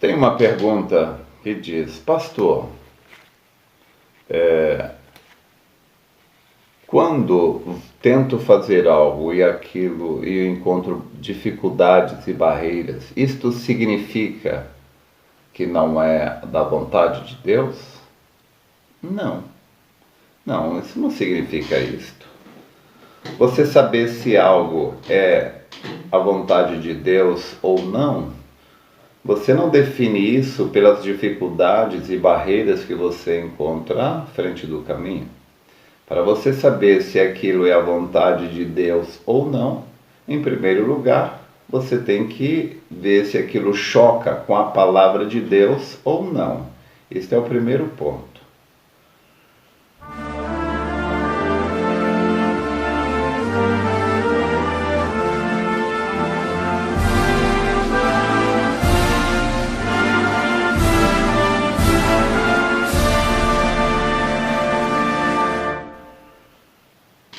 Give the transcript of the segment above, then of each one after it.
Tem uma pergunta que diz: pastor, quando tento fazer algo e aquilo e eu encontro dificuldades e barreiras, isto significa que não é da vontade de Deus? Não, não, isso não significa isto. Você saber se algo é a vontade de Deus ou não, você não define isso pelas dificuldades e barreiras que você encontra à frente do caminho. Para você saber se aquilo é a vontade de Deus ou não, em primeiro lugar, você tem que ver se aquilo choca com a palavra de Deus ou não. Este é o primeiro ponto.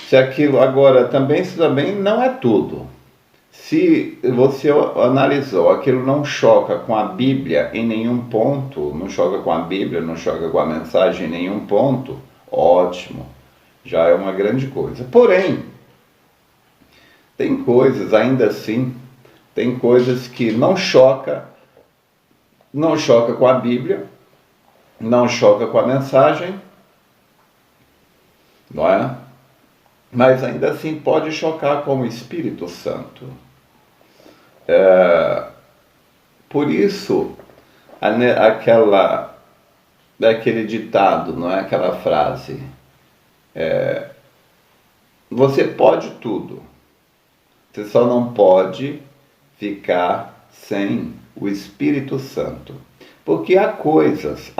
Se aquilo agora também, isso também não é tudo. Se você analisou, aquilo não choca com a Bíblia em nenhum ponto, não choca com a Bíblia, não choca com a mensagem em nenhum ponto, ótimo, já é uma grande coisa. Porém, tem coisas, ainda assim, tem coisas que não choca com a Bíblia, não choca com a mensagem, não é? Mas ainda assim pode chocar com o Espírito Santo. Por isso, aquele ditado, não é? Aquela frase, você pode tudo, você só não pode ficar sem o Espírito Santo. Porque há coisas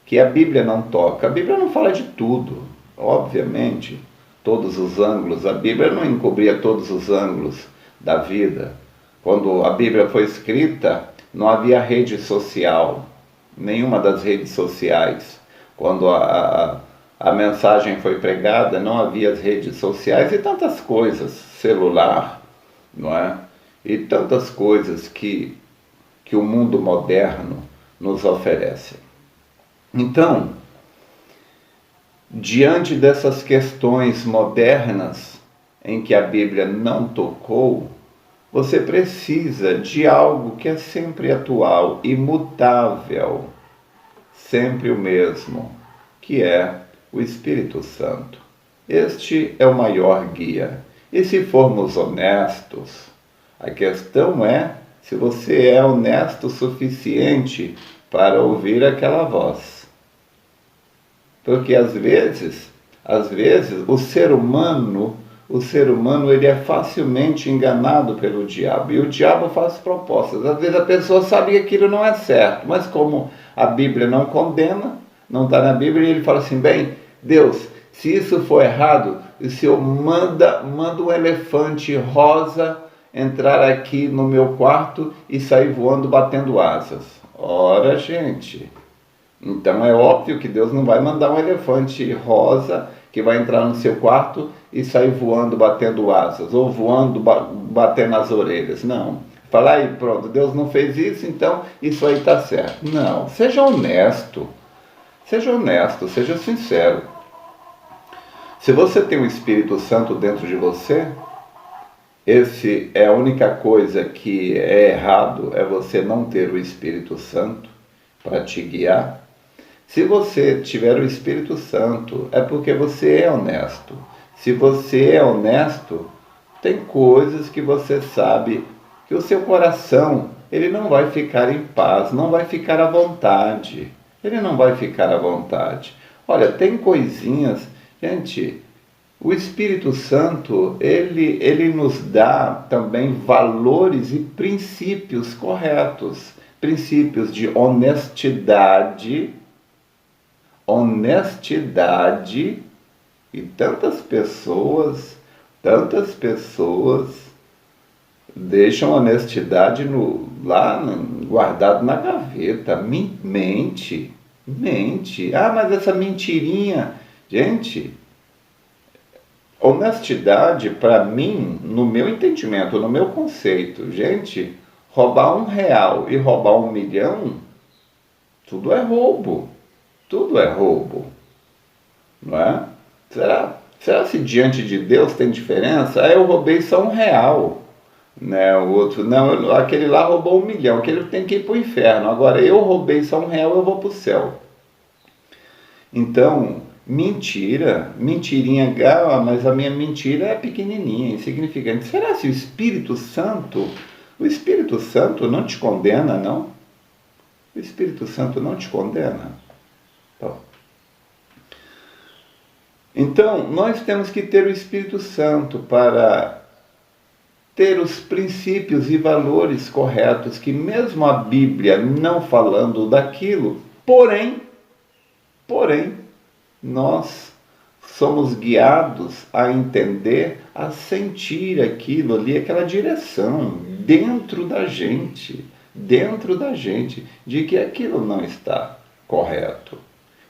que a Bíblia não toca. A Bíblia não fala de tudo, obviamente, todos os ângulos. A Bíblia não encobria todos os ângulos da vida. Quando a Bíblia foi escrita, não havia rede social, nenhuma das redes sociais. Quando a mensagem foi pregada, não havia as redes sociais e tantas coisas, celular, não é? E tantas coisas que o mundo moderno nos oferece. Então, diante dessas questões modernas em que a Bíblia não tocou, você precisa de algo que é sempre atual, imutável, sempre o mesmo, que é o Espírito Santo. Este é o maior guia. E se formos honestos, a questão é se você é honesto o suficiente para ouvir aquela voz. Porque às vezes o ser humano ele é facilmente enganado pelo diabo. E o diabo faz propostas. Às vezes a pessoa sabe que aquilo não é certo, mas como a Bíblia não condena, não está na Bíblia, ele fala assim: bem, Deus, se isso for errado, o Senhor manda um elefante rosa entrar aqui no meu quarto e sair voando, batendo asas. Ora, gente, então é óbvio que Deus não vai mandar um elefante rosa que vai entrar no seu quarto e sair voando, batendo asas, ou voando, batendo as orelhas. Não. Fala aí, pronto, Deus não fez isso, então isso aí está certo. Não, seja honesto, seja sincero. Se você tem o Espírito Santo dentro de você, esse é a única coisa que é errado, é você não ter o Espírito Santo para te guiar. Se você tiver o Espírito Santo, é porque você é honesto. Se você é honesto, tem coisas que você sabe que o seu coração, ele não vai ficar em paz, não vai ficar à vontade. Ele não vai ficar à vontade. Olha, tem coisinhas, gente. O Espírito Santo, ele nos dá também valores e princípios corretos. Princípios de honestidade, e tantas pessoas deixam a honestidade guardado na gaveta, mente. Ah, mas essa mentirinha, gente... Honestidade, para mim, no meu entendimento, no meu conceito, gente, roubar R$ 1 e roubar 1 milhão, tudo é roubo. Tudo é roubo. Não é? Será se diante de Deus tem diferença? Eu roubei só R$ 1. Né? O outro, não, aquele lá roubou 1 milhão, aquele tem que ir para o inferno. Agora eu roubei só R$ 1, eu vou para o céu. Então, mentirinha, mas a minha mentira é pequenininha, insignificante. Será se o Espírito Santo não te condena, não? O Espírito Santo não te condena? Então, nós temos que ter o Espírito Santo para ter os princípios e valores corretos, que mesmo a Bíblia não falando daquilo, porém, nós somos guiados a entender, a sentir aquilo ali, aquela direção dentro da gente, de que aquilo não está correto.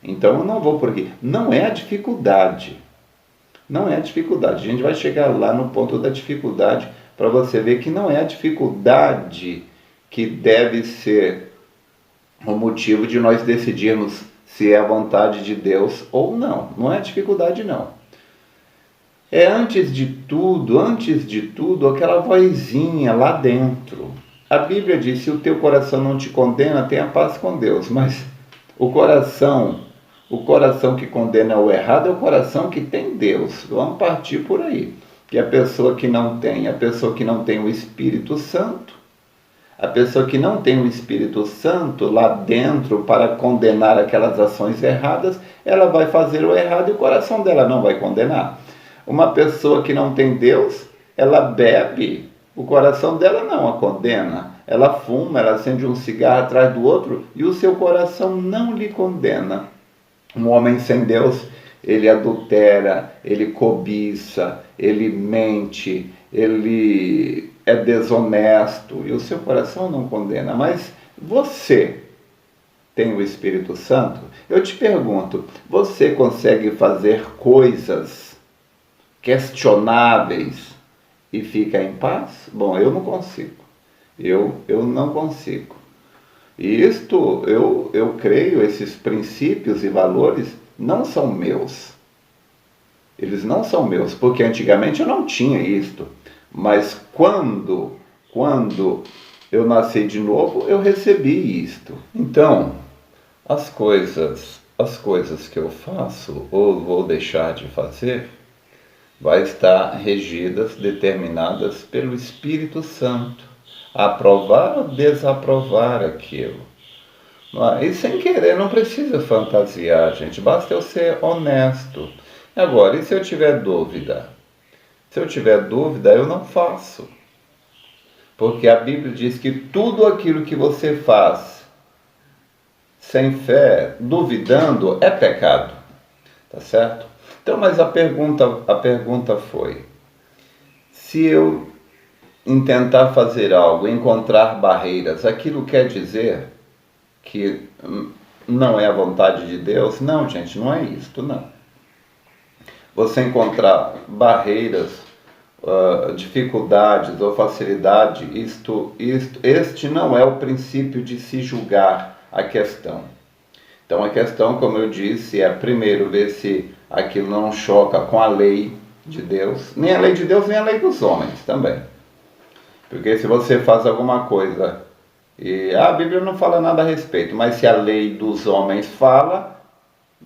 Então eu não vou por aqui. Não é a dificuldade. A gente vai chegar lá no ponto da dificuldade para você ver que não é a dificuldade que deve ser o motivo de nós decidirmos se é a vontade de Deus ou não. Não é a dificuldade, não. É antes de tudo, aquela vozinha lá dentro. A Bíblia diz, se o teu coração não te condena, tenha paz com Deus. Mas o coração que condena o errado é o coração que tem Deus. Vamos partir por aí. Que a pessoa que não tem o Espírito Santo, lá dentro para condenar aquelas ações erradas, ela vai fazer o errado e o coração dela não vai condenar. Uma pessoa que não tem Deus, ela bebe, o coração dela não a condena. Ela fuma, ela acende um cigarro atrás do outro e o seu coração não lhe condena. Um homem sem Deus, ele adultera, ele cobiça, ele mente, ele é desonesto e o seu coração não condena. Mas você tem o Espírito Santo? Eu te pergunto, você consegue fazer coisas questionáveis e fica em paz? Bom, eu não consigo. Eu não consigo. E eu creio, esses princípios e valores não são meus. Eles não são meus, porque antigamente eu não tinha isto. Mas quando eu nasci de novo, eu recebi isto. Então, as coisas que eu faço ou vou deixar de fazer, vai estar regidas, determinadas pelo Espírito Santo. Aprovar ou desaprovar aquilo. E sem querer, não precisa fantasiar, gente. Basta eu ser honesto. Agora, e se eu tiver dúvida? Se eu tiver dúvida, eu não faço. Porque a Bíblia diz que tudo aquilo que você faz sem fé, duvidando, é pecado. Tá certo? Então, mas a pergunta foi, se eu tentar fazer algo, encontrar barreiras, aquilo quer dizer que não é a vontade de Deus? Não, gente, não é isto, não. Você encontrar barreiras, dificuldades ou facilidade, este não é o princípio de se julgar a questão. Então a questão, como eu disse, é primeiro ver se aquilo não choca com a lei de Deus, nem a lei de Deus, nem a lei dos homens também. Porque se você faz alguma coisa e a Bíblia não fala nada a respeito, mas se a lei dos homens fala,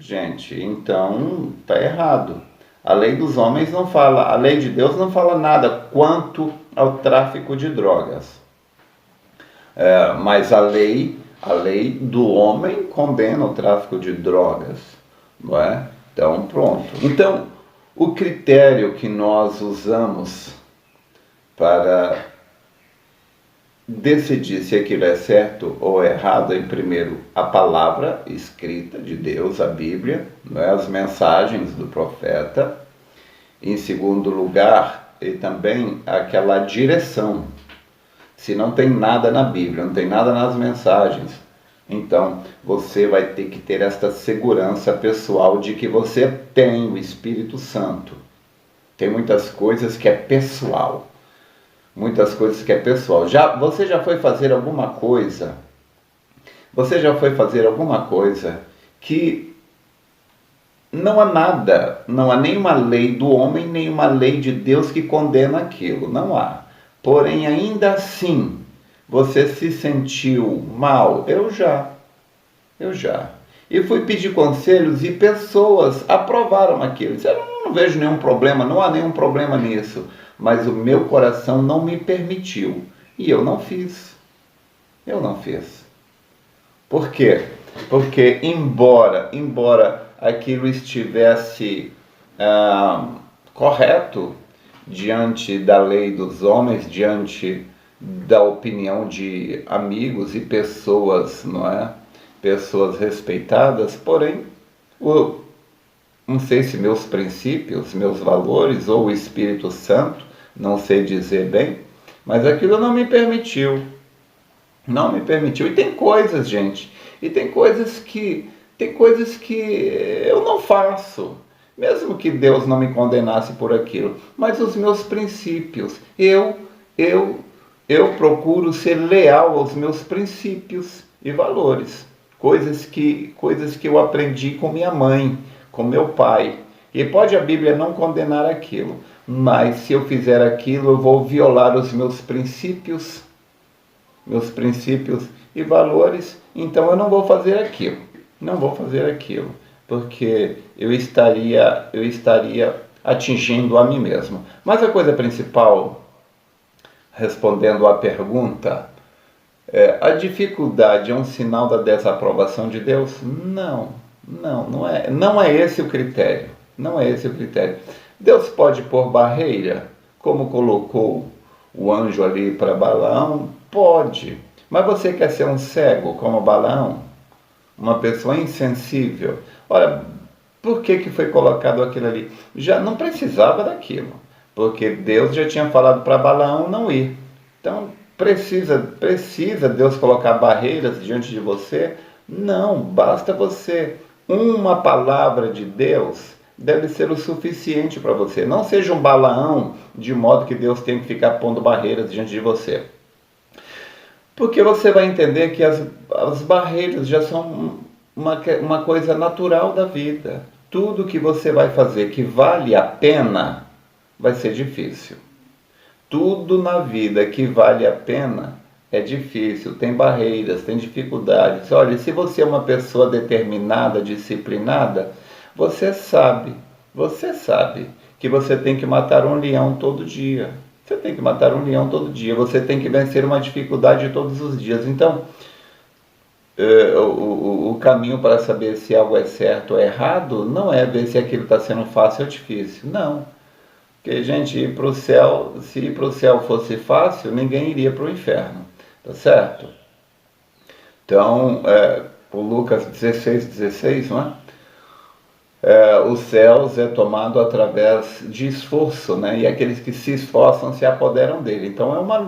gente, então está errado. A lei dos homens não fala, a lei de Deus não fala nada quanto ao tráfico de drogas. Mas a lei do homem condena o tráfico de drogas, não é? Então, pronto. Então, o critério que nós usamos para decidir se aquilo é certo ou errado é, primeiro, a palavra escrita de Deus, a Bíblia, não é? As mensagens do profeta. Em segundo lugar, e também aquela direção. Se não tem nada na Bíblia, não tem nada nas mensagens, então você vai ter que ter esta segurança pessoal de que você tem o Espírito Santo. Tem muitas coisas que é pessoal. muitas coisas que é pessoal. Você já foi fazer alguma coisa? Você já foi fazer alguma coisa que não há nada, não há nenhuma lei do homem, nenhuma lei de Deus que condena aquilo, não há. Porém, ainda assim, você se sentiu mal? Eu já. E fui pedir conselhos e pessoas aprovaram aquilo. Disseram, não vejo nenhum problema, não há nenhum problema nisso. Mas o meu coração não me permitiu. E eu não fiz. Por quê? Porque embora aquilo estivesse correto diante da lei dos homens, diante da opinião de amigos e pessoas, não é? Pessoas respeitadas, porém, não sei se meus princípios, meus valores ou o Espírito Santo, não sei dizer bem, mas aquilo não me permitiu. Não me permitiu. E tem coisas, gente, tem coisas que eu não faço, mesmo que Deus não me condenasse por aquilo, mas os meus princípios, eu procuro ser leal aos meus princípios e valores, coisas que eu aprendi com minha mãe, com meu pai, e pode a Bíblia não condenar aquilo, mas se eu fizer aquilo, eu vou violar os meus princípios e valores, então eu não vou fazer aquilo, porque eu estaria atingindo a mim mesmo. Mas a coisa principal, respondendo à pergunta, a dificuldade é um sinal da desaprovação de Deus? Não é esse o critério, Deus pode pôr barreira, como colocou o anjo ali para Balaão? Pode. Mas você quer ser um cego como Balaão? Uma pessoa insensível? Olha, por que foi colocado aquilo ali? Já não precisava daquilo, porque Deus já tinha falado para Balaão não ir. Então, precisa Deus colocar barreiras diante de você? Não, basta você. Uma palavra de Deus deve ser o suficiente para você. Não seja um Balaão, de modo que Deus tem que ficar pondo barreiras diante de você. Porque você vai entender que as barreiras já são uma coisa natural da vida. Tudo que você vai fazer que vale a pena vai ser difícil. Tudo na vida que vale a pena é difícil, tem barreiras, tem dificuldades. Olha, se você é uma pessoa determinada, disciplinada, você sabe que você tem que matar um leão todo dia. Você tem que vencer uma dificuldade todos os dias. Então, o caminho para saber se algo é certo ou errado não é ver se aquilo está sendo fácil ou difícil. Não. Porque, gente, se ir para o céu fosse fácil, ninguém iria para o inferno. Tá certo? Então, o Lucas 16, não é? Os céus é tomado através de esforço, né? E aqueles que se esforçam se apoderam dele. Então é uma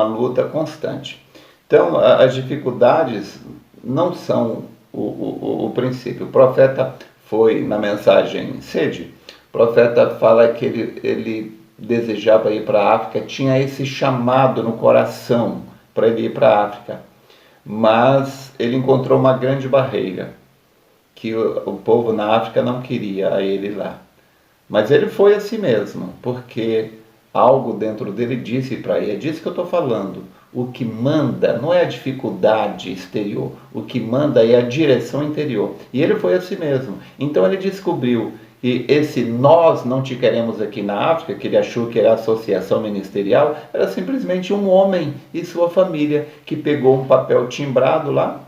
luta constante. Então as dificuldades não são o princípio. O profeta foi na mensagem sede, o profeta fala que ele desejava ir para a África, tinha esse chamado no coração para ele ir para a África, mas ele encontrou uma grande barreira, que o povo na África não queria a ele lá. Mas ele foi assim mesmo, porque algo dentro dele disse para ele, é disso que eu estou falando, o que manda não é a dificuldade exterior, o que manda é a direção interior. E ele foi assim mesmo. Então ele descobriu que esse nós não te queremos aqui na África, que ele achou que era associação ministerial, era simplesmente um homem e sua família que pegou um papel timbrado lá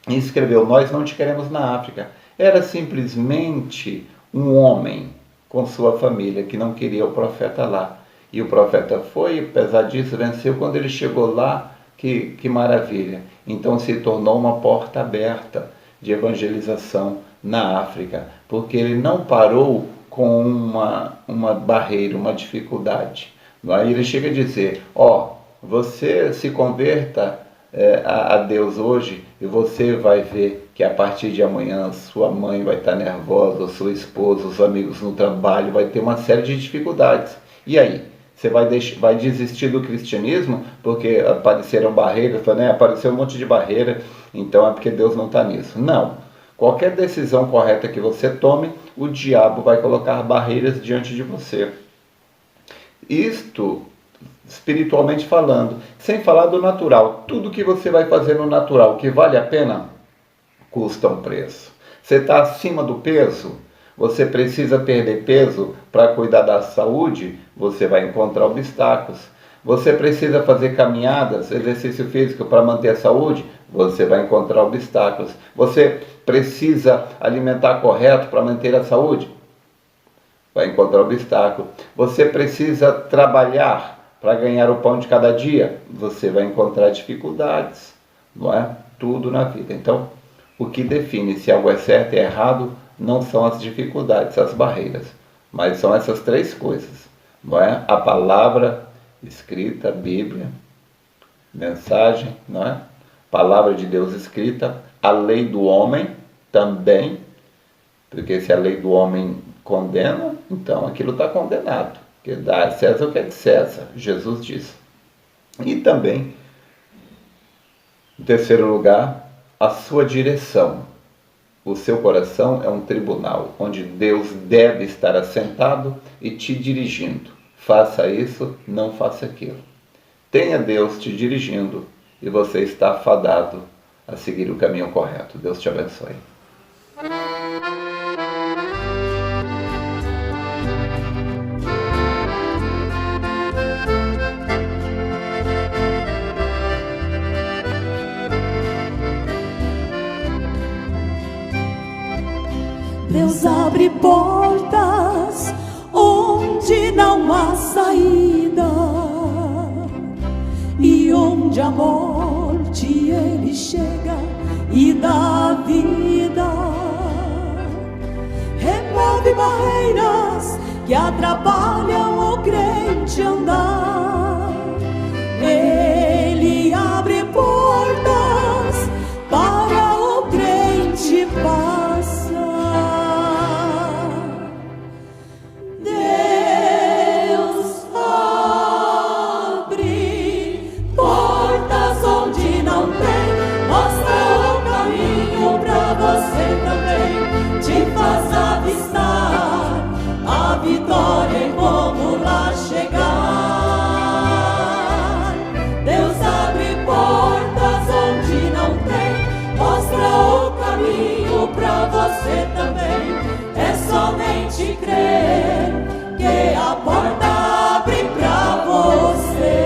e escreveu, nós não te queremos na África. Era simplesmente um homem com sua família que não queria o profeta lá. E o profeta foi, apesar disso, venceu. Quando ele chegou lá, que maravilha. Então se tornou uma porta aberta de evangelização na África, porque ele não parou com uma barreira, uma dificuldade. Aí ele chega a dizer, você se converta a Deus hoje e você vai ver que a partir de amanhã sua mãe vai estar nervosa, sua esposa, os amigos no trabalho, vai ter uma série de dificuldades. E aí? Você vai desistir do cristianismo porque apareceram barreiras, né? Apareceu um monte de barreira, então é porque Deus não está nisso. Não. Qualquer decisão correta que você tome, o diabo vai colocar barreiras diante de você. Isto, espiritualmente falando, sem falar do natural. Tudo que você vai fazer no natural que vale a pena, custa um preço. Você está acima do peso? Você precisa perder peso para cuidar da saúde? Você vai encontrar obstáculos. Você precisa fazer caminhadas, exercício físico para manter a saúde? Você vai encontrar obstáculos. Você precisa alimentar correto para manter a saúde? Vai encontrar obstáculo. Você precisa trabalhar para ganhar o pão de cada dia? Você vai encontrar dificuldades, não é? Tudo na vida. Então, o que define se algo é certo e errado não são as dificuldades, as barreiras, mas são essas três coisas, não é? A palavra escrita, Bíblia, mensagem, não é? Palavra de Deus escrita, a lei do homem também, porque se a lei do homem condena, então aquilo está condenado, porque dá a César o que é de César, Jesus diz. E também, em terceiro lugar, a sua direção. O seu coração é um tribunal, onde Deus deve estar assentado e te dirigindo. Faça isso, não faça aquilo. Tenha Deus te dirigindo e você está fadado a seguir o caminho correto. Deus te abençoe. Deus abre portas onde não há saída, e onde a morte Ele chega e dá vida. Remove barreiras que atrapalham o crente andar. Ele abre portas para o crente passar. Você também é somente crer que a porta abre pra você.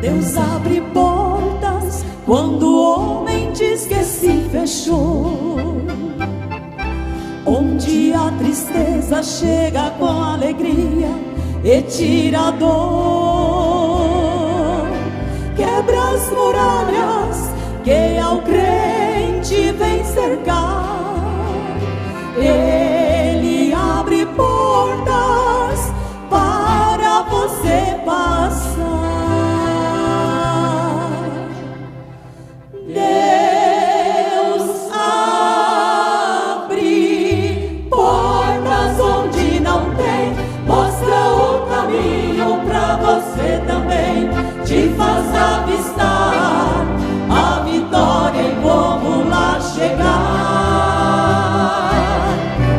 Deus abre portas quando o homem diz que se fechou, onde a tristeza chega com alegria e tira a dor, quebra as muralhas que ao crente vem cercar. Ele abre portas para você passar. Você também te faz avistar a vitória e como lá chegar.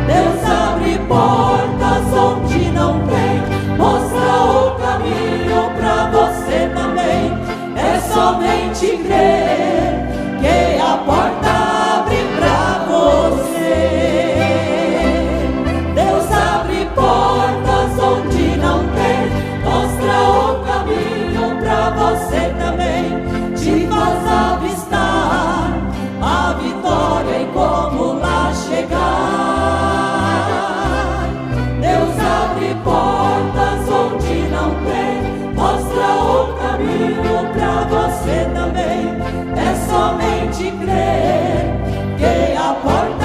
Deus abre portas onde não tem, mostra o caminho pra você também. É somente crer que a porta abre pra você. Deus abre portas onde não tem, mostra o caminho pra você também, te faz avistar a vitória e como lá chegar. Deus abre portas onde não tem, mostra o caminho pra você também, é somente crer que a porta